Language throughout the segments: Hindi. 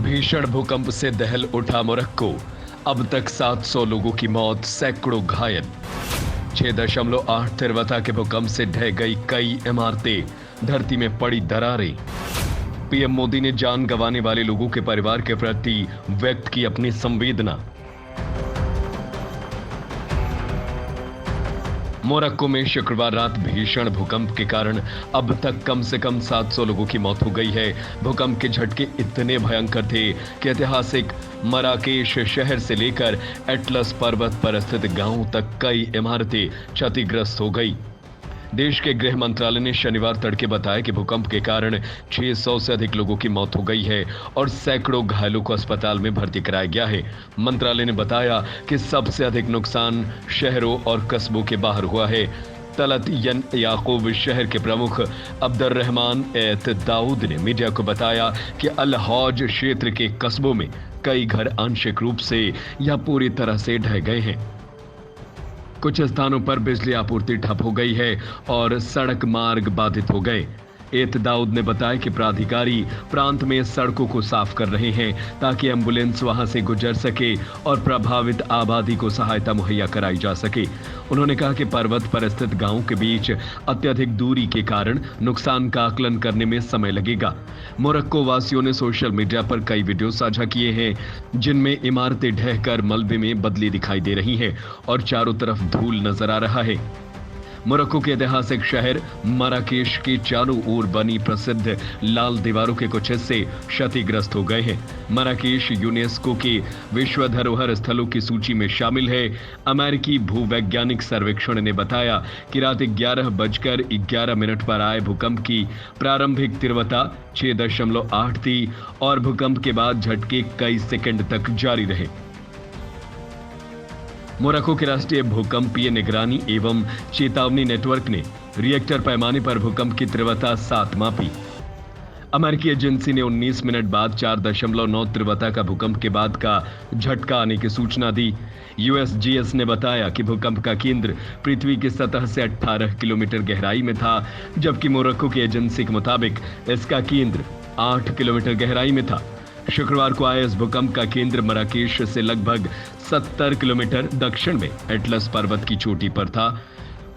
भीषण भूकंप से दहल उठा मोरक्को। अब तक 700 लोगों की मौत, सैकड़ों घायल। 6.8 तीव्रता के भूकंप से ढह गई कई इमारतें, धरती में पड़ी दरारें। पीएम मोदी ने जान गंवाने वाले लोगों के परिवार के प्रति व्यक्त की अपनी संवेदना। मोरक्को में शुक्रवार रात भीषण भूकंप के कारण अब तक कम से कम 700 लोगों की मौत हो गई है। भूकंप के झटके इतने भयंकर थे कि ऐतिहासिक मराकेश शहर से लेकर एटलस पर्वत पर स्थित गांवों तक कई इमारतें क्षतिग्रस्त हो गई। देश के गृह मंत्रालय ने शनिवार तड़के बताया कि भूकंप के कारण 600 से अधिक लोगों की मौत हो गई है और सैकड़ों घायलों को अस्पताल में भर्ती कराया गया है। मंत्रालय ने बताया कि सबसे अधिक नुकसान शहरों और कस्बों के बाहर हुआ है। तलत यन याकूब शहर के प्रमुख अब्दुर्रहमान एत दाऊद ने मीडिया को बताया कि अल हौज क्षेत्र के कस्बों में कई घर आंशिक रूप से या पूरी तरह से ढह गए हैं। कुछ स्थानों पर बिजली आपूर्ति ठप हो गई है और सड़क मार्ग बाधित हो गए। एत दाऊद ने बताया कि प्राधिकारी प्रांत में सड़कों को साफ कर रहे हैं ताकि एम्बुलेंस वहां से गुजर सके और प्रभावित आबादी को सहायता मुहैया कराई जा सके। उन्होंने कहा कि पर्वत पर स्थित गांवों के बीच अत्यधिक दूरी के कारण नुकसान का आकलन करने में समय लगेगा। मोरक्को वासियों ने सोशल मीडिया पर कई वीडियो साझा किए हैं जिनमें इमारतें ढहकर मलबे में बदली दिखाई दे रही हैं और चारों तरफ धूल नजर आ रहा है। मोरक्को के ऐतिहासिक शहर मराकेश के चारों ओर बनी प्रसिद्ध लाल दीवारों के कुछ हिस्से क्षतिग्रस्त हो गए हैं। मराकेश यूनेस्को के विश्व धरोहर स्थलों की सूची में शामिल है। अमेरिकी भूवैज्ञानिक सर्वेक्षण ने बताया कि रात 11:11 पर आए भूकंप की प्रारंभिक तीव्रता 6.8 थी और भूकंप के बाद झटके कई सेकंड तक जारी रहे। मोरक्को के राष्ट्रीय भूकंपीय निगरानी एवं चेतावनी नेटवर्क ने रिएक्टर पैमाने पर भूकंप की तीव्रता 7 मापी। अमेरिकी एजेंसी ने 19 मिनट बाद 4.9 तीव्रता का भूकंप के बाद का झटका आने की सूचना दी। यूएसजीएस ने बताया कि भूकंप का केंद्र पृथ्वी की सतह से 18 किलोमीटर गहराई में था, जबकि मोरक्को की एजेंसी के मुताबिक इसका केंद्र 8 किलोमीटर गहराई में था। शुक्रवार को आए इस भूकंप का केंद्र मराकेश से लगभग 70 किलोमीटर दक्षिण में एटलस पर्वत की चोटी पर था।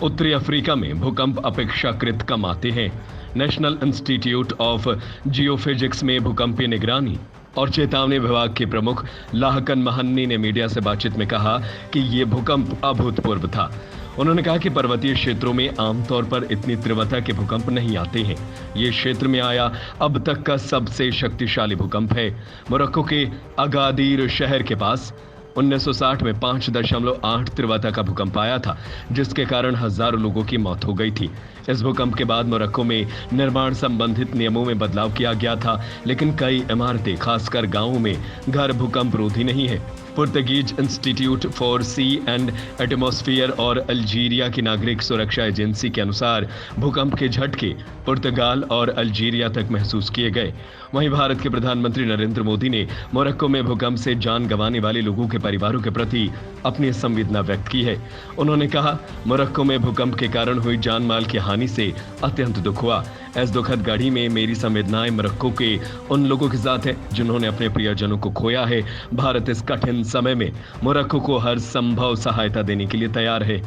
उत्तरी अफ्रीका में भूकंप अपेक्षाकृत कम आते हैं। नेशनल इंस्टीट्यूट ऑफ जियोफिजिक्स में भूकंपीय निगरानी और चेतावनी विभाग के प्रमुख लाहकन महन्नी ने मीडिया से बातचीत में कहा कि यह भूकंप अभूतपूर्व था। उन्होंने कहा कि पर्वतीय क्षेत्रों में आमतौर पर इतनी तीव्रता के भूकंप नहीं आते हैं। ये क्षेत्र में आया अब तक का सबसे शक्तिशाली भूकंप है। मोरक्को के अगादीर शहर के पास 1960 में 5.8 तीव्रता का भूकंप आया था, जिसके कारण हजारों लोगों की मौत हो गई थी। इस भूकंप के बाद मोरक्को में निर्माण संबंधित नियमों में बदलाव किया गया था, लेकिन कई इमारतें खासकर गांवों में घर भूकंप रोधी नहीं है। Portuguese institute for sea and atmosphere और अल्जीरिया की नागरिक सुरक्षा एजेंसी के अनुसार भूकंप के झटके पुर्तगाल और अल्जीरिया तक महसूस किए गए। वहीं भारत के प्रधानमंत्री नरेंद्र मोदी ने मोरक्को में भूकंप से जान गंवाने वाले लोगों के परिवारों के प्रति अपनी संवेदना व्यक्त की है। उन्होंने कहा, मोरक्को में भूकंप के कारण हुई जान माल की हानि से अत्यंत दुख हुआ। इस दुखद घड़ी में मेरी संवेदनाएं मोरक्को के उन लोगों के साथ है जिन्होंने अपने प्रियजनों को खोया है। भारत इस कठिन समय में मोरक्को को हर संभव सहायता देने के लिए तैयार है।